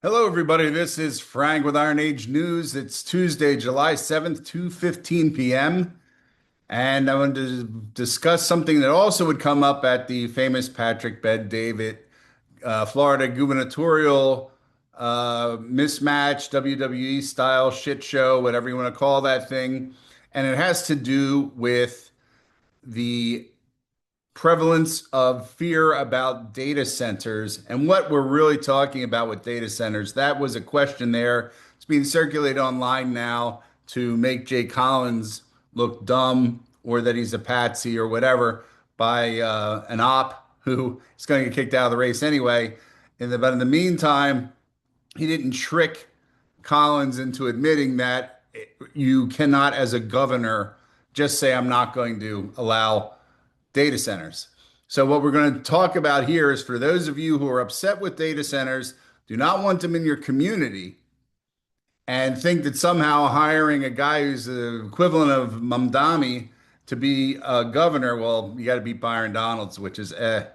Hello, everybody. This is Frank with Iron Age News. It's Tuesday, July 7th, 2:15 p.m. And I wanted to discuss something that also would come up at the famous Patrick Bet-David Florida gubernatorial mismatch, WWE style shit show, whatever you want to call that thing. And it has to do with the prevalence of fear about data centers and what we're really talking about with data centers. That was a question there. It's being circulated online now to make Jay Collins look dumb or that he's a patsy or whatever by an op who is going to get kicked out of the race anyway. But in the meantime, he didn't trick Collins into admitting that you cannot, as a governor, just say, I'm not going to allow data centers. So what we're going to talk about here is for those of you who are upset with data centers, do not want them in your community, and think that somehow hiring a guy who's the equivalent of Mamdani to be a governor, well, you got to beat Byron Donalds, which is a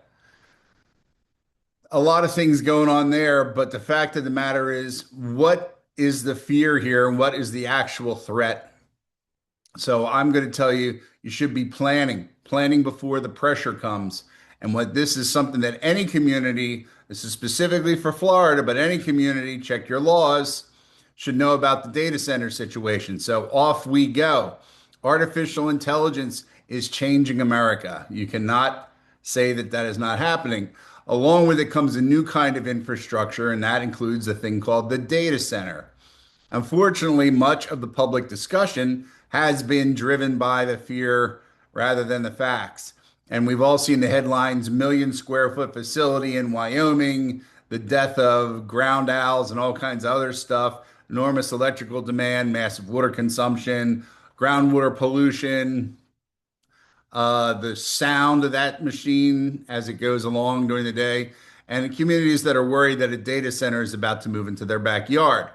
lot of things going on there. But the fact of the matter is, what is the fear here and what is the actual threat? So I'm going to tell you, you should be planning before the pressure comes. And what this is something that any community, this is specifically for Florida, but any community, check your laws, should know about the data center situation. So off we go. Artificial intelligence is changing America. You cannot say that that is not happening. Along with it comes a new kind of infrastructure, and that includes a thing called the data center. Unfortunately, much of the public discussion has been driven by the fear rather than the facts. And we've all seen the headlines, million square foot facility in Wyoming, the death of ground owls and all kinds of other stuff, enormous electrical demand, massive water consumption, groundwater pollution, the sound of that machine as it goes along during the day, and communities that are worried that a data center is about to move into their backyard.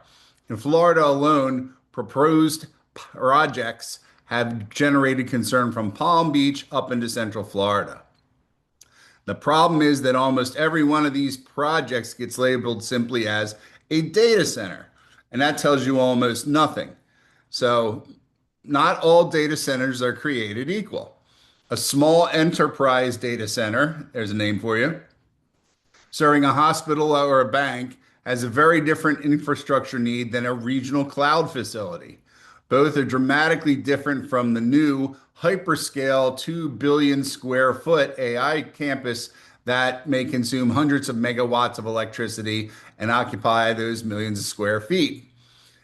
In Florida alone, proposed projects have generated concern from Palm Beach up into Central Florida. The problem is that almost every one of these projects gets labeled simply as a data center, and that tells you almost nothing. So, not all data centers are created equal. A small enterprise data center, there's a name for you, serving a hospital or a bank has a very different infrastructure need than a regional cloud facility. Both are dramatically different from the new hyperscale 2 billion square foot AI campus that may consume hundreds of megawatts of electricity and occupy those millions of square feet.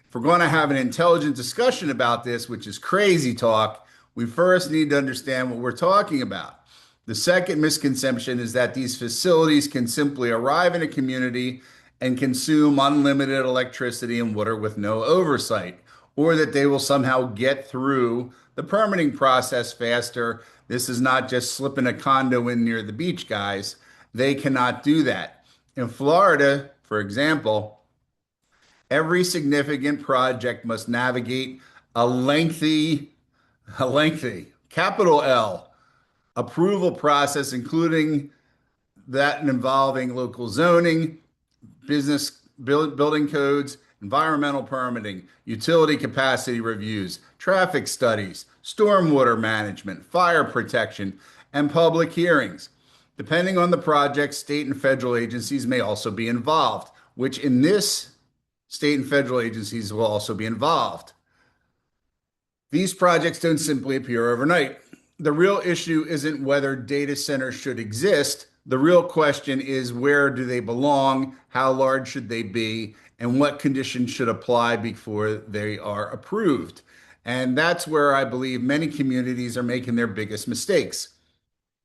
If we're going to have an intelligent discussion about this, which is crazy talk, we first need to understand what we're talking about. The second misconception is that these facilities can simply arrive in a community and consume unlimited electricity and water with no oversight, or that they will somehow get through the permitting process faster. This is not just slipping a condo in near the beach, guys. They cannot do that. In Florida, for example, every significant project must navigate a lengthy capital L approval process, including that involving local zoning, building codes, environmental permitting, utility capacity reviews, traffic studies, stormwater management, fire protection, and public hearings. Depending on the project, state and federal agencies may also be involved, which in this, state and federal agencies will also be involved. These projects don't simply appear overnight. The real issue isn't whether data centers should exist. The real question is, where do they belong? How large should they be? And what conditions should apply before they are approved? And that's where I believe many communities are making their biggest mistakes.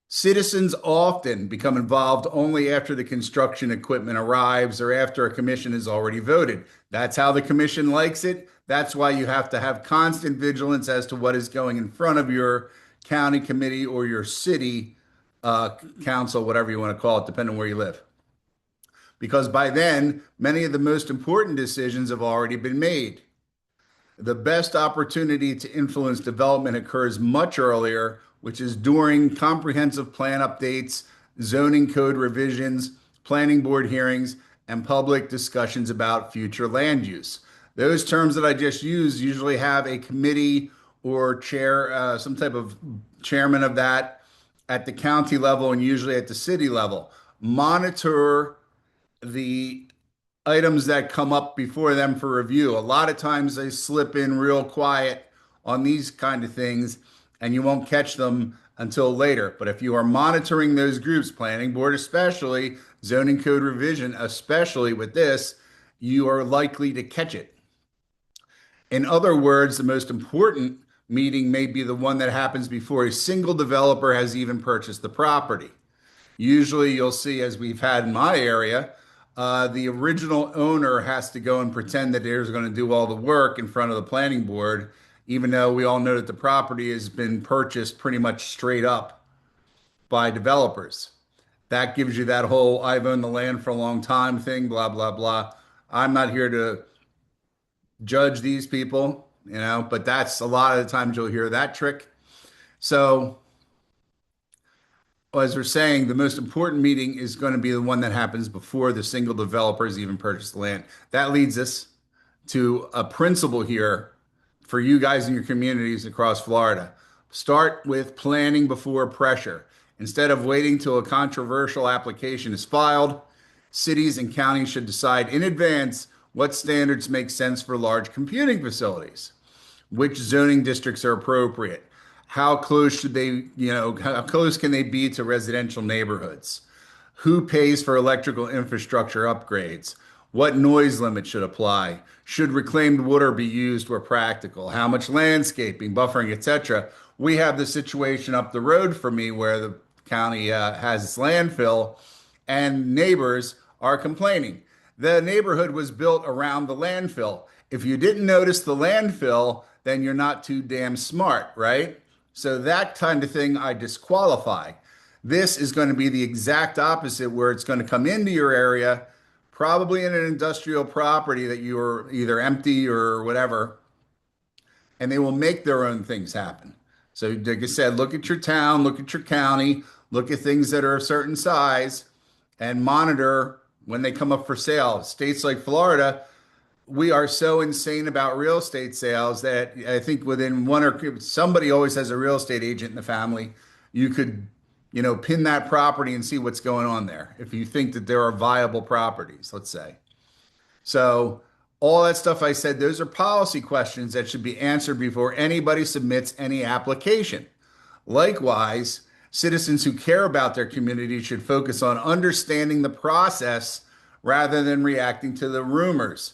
Citizens often become involved only after the construction equipment arrives or after a commission has already voted. That's how the commission likes it. That's why you have to have constant vigilance as to what is going in front of your county committee or your city council, whatever you want to call it, depending on where you live. Because by then, many of the most important decisions have already been made. The best opportunity to influence development occurs much earlier, which is during comprehensive plan updates, zoning code revisions, planning board hearings, and public discussions about future land use. Those terms that I just used usually have a committee or chair, some type of chairman of that at the county level and usually at the city level. Monitor the items that come up before them for review. A lot of times they slip in real quiet on these kind of things and you won't catch them until later. But if you are monitoring those groups, planning board especially, zoning code revision, especially with this, you are likely to catch it. In other words, the most important meeting may be the one that happens before a single developer has even purchased the property. Usually, you'll see, as we've had in my area, the original owner has to go and pretend that they're going to do all the work in front of the planning board, even though we all know that the property has been purchased pretty much straight up by developers. That gives you that whole I've owned the land for a long time thing, blah, blah, blah. I'm not here to judge these people, but that's a lot of the times you'll hear that trick. So, as we're saying, the most important meeting is going to be the one that happens before the single developers even purchase the land. That leads us to a principle here for you guys in your communities across Florida. Start with planning before pressure. Instead of waiting till a controversial application is filed, cities and counties should decide in advance what standards make sense for large computing facilities, which zoning districts are appropriate. How close should they, how close can they be to residential neighborhoods? Who pays for electrical infrastructure upgrades? What noise limit should apply? Should reclaimed water be used where practical? How much landscaping, buffering, etc.? We have the situation up the road from me where the county has its landfill and neighbors are complaining. The neighborhood was built around the landfill. If you didn't notice the landfill, then you're not too damn smart, right? So that kind of thing I disqualify. This is going to be the exact opposite, where it's going to come into your area, probably in an industrial property that you are either empty or whatever, and they will make their own things happen. So, like I said, look at your town, look at your county, look at things that are a certain size, and monitor when they come up for sale. States like Florida, we are so insane about real estate sales that I think within one or somebody always has a real estate agent in the family. You could, pin that property and see what's going on there if you think that there are viable properties, let's say. So, all that stuff I said, those are policy questions that should be answered before anybody submits any application. Likewise, citizens who care about their community should focus on understanding the process rather than reacting to the rumors.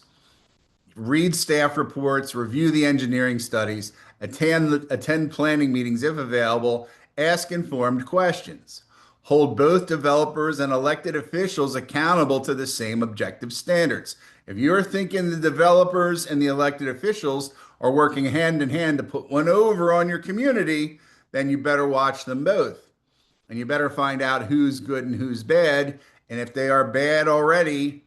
Read staff reports, review the engineering studies, attend planning meetings if available, ask informed questions. Hold both developers and elected officials accountable to the same objective standards. If you're thinking the developers and the elected officials are working hand in hand to put one over on your community, then you better watch them both. And you better find out who's good and who's bad. And if they are bad already,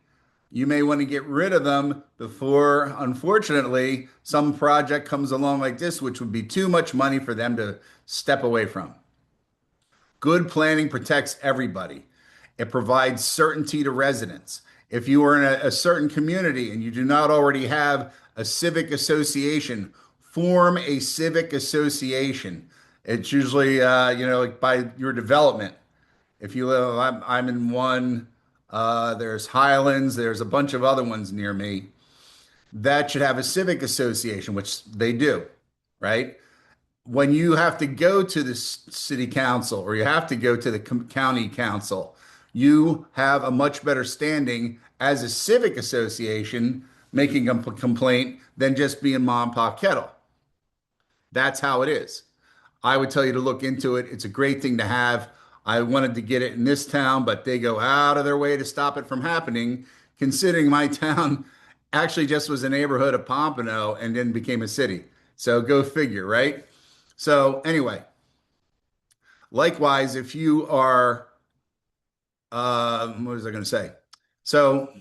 you may want to get rid of them before, unfortunately, some project comes along like this, which would be too much money for them to step away from. Good planning protects everybody. It provides certainty to residents. If you are in a certain community and you do not already have a civic association, form a civic association. It's usually, like by your development. If you live, I'm in one. There's Highlands. There's a bunch of other ones near me that should have a civic association, which they do, right? When you have to go to the city council or you have to go to the county council, you have a much better standing as a civic association making a complaint than just being mom and pop kettle. That's how it is. I would tell you to look into it. It's a great thing to have. I wanted to get it in this town, but they go out of their way to stop it from happening, considering my town actually just was a neighborhood of Pompano and then became a city. So go figure, right? So anyway, likewise, if you are, what was I going to say? So,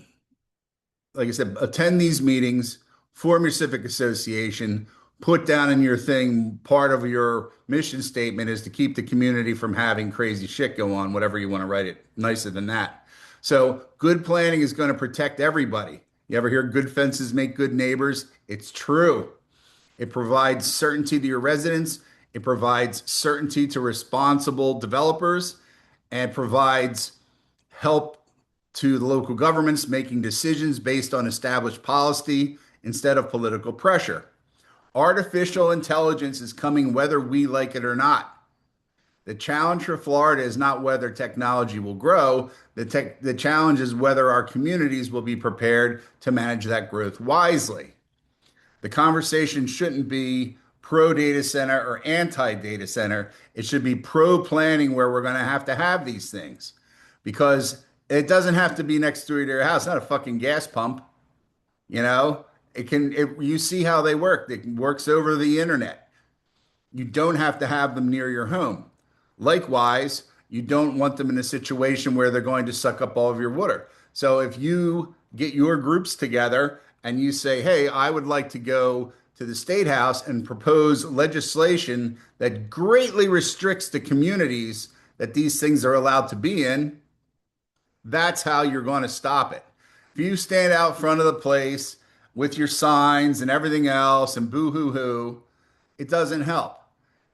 like I said, attend these meetings, form your civic association, put down in your thing, part of your mission statement is to keep the community from having crazy shit go on, whatever you want to write it nicer than that. So good planning is going to protect everybody. You ever hear good fences make good neighbors? It's true. It provides certainty to your residents. It provides certainty to responsible developers and provides help to the local governments making decisions based on established policy instead of political pressure. Artificial intelligence is coming whether we like it or not. The challenge for Florida is not whether technology will grow. The challenge is whether our communities will be prepared to manage that growth wisely. The conversation shouldn't be pro data center or anti data center. It should be pro planning where we're going to have these things because it doesn't have to be next door to your house. It's not a fucking gas pump, you know? You see how they work. It works over the internet. You don't have to have them near your home. Likewise, you don't want them in a situation where they're going to suck up all of your water. So if you get your groups together and you say, hey, I would like to go to the state house and propose legislation that greatly restricts the communities that these things are allowed to be in, that's how you're going to stop it. If you stand out front of the place with your signs and everything else and boo hoo hoo, it doesn't help.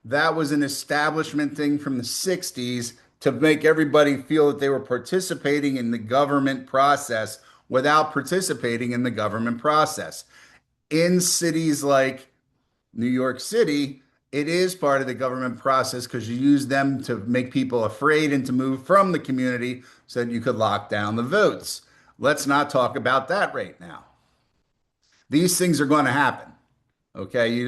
That was an establishment thing from the 60s to make everybody feel that they were participating in the government process without participating in the government process. In cities like New York City, it is part of the government process because you use them to make people afraid and to move from the community so that you could lock down the votes. Let's not talk about that right now. These things are going to happen. Okay,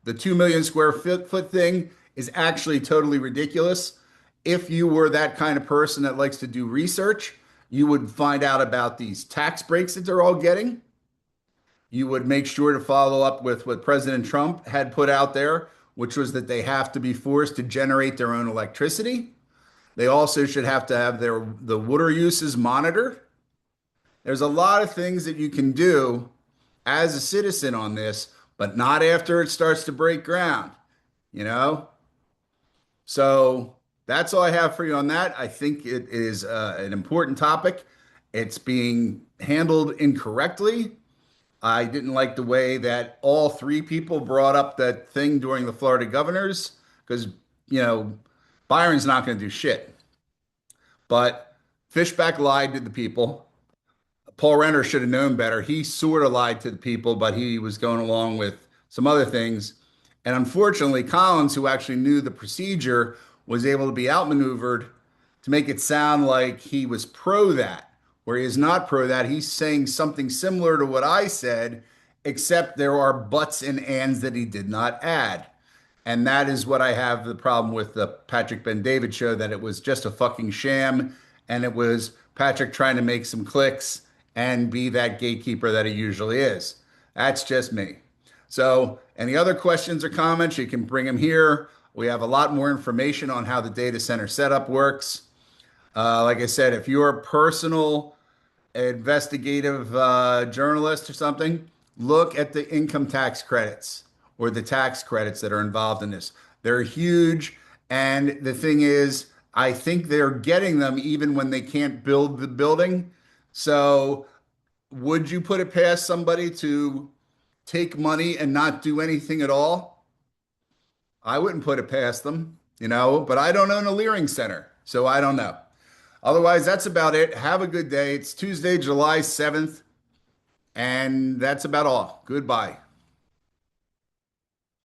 the 2 million square foot thing is actually totally ridiculous. If you were that kind of person that likes to do research, you would find out about these tax breaks that they're all getting. You would make sure to follow up with what President Trump had put out there, which was that they have to be forced to generate their own electricity. They also should have to have the water uses monitored. There's a lot of things that you can do as a citizen on this, but not after it starts to break ground, you know? So that's all I have for you on that. I think it is an important topic. It's being handled incorrectly. I didn't like the way that all three people brought up that thing during the Florida governors because, you know, Byron's not going to do shit. But Fishback lied to the people. Paul Renner should have known better. He sort of lied to the people, but he was going along with some other things. And unfortunately, Collins, who actually knew the procedure, was able to be outmaneuvered to make it sound like he was pro that, where he is not pro that. He's saying something similar to what I said, except there are buts and ands that he did not add. And that is what I have the problem with the Patrick Ben David show, that it was just a fucking sham. And it was Patrick trying to make some clicks and be that gatekeeper that he usually is. That's just me. So, any other questions or comments, you can bring them here. We have a lot more information on how the data center setup works. Like I said, if you're a personal investigative journalist or something, look at the income tax credits or the tax credits that are involved in this. They're huge. And the thing is, I think they're getting them even when they can't build the building. So, would you put it past somebody to take money and not do anything at all? I wouldn't put it past them, but I don't own a Leering Center, so I don't know. Otherwise, that's about it. Have a good day. It's Tuesday, July 7th, and that's about all. Goodbye.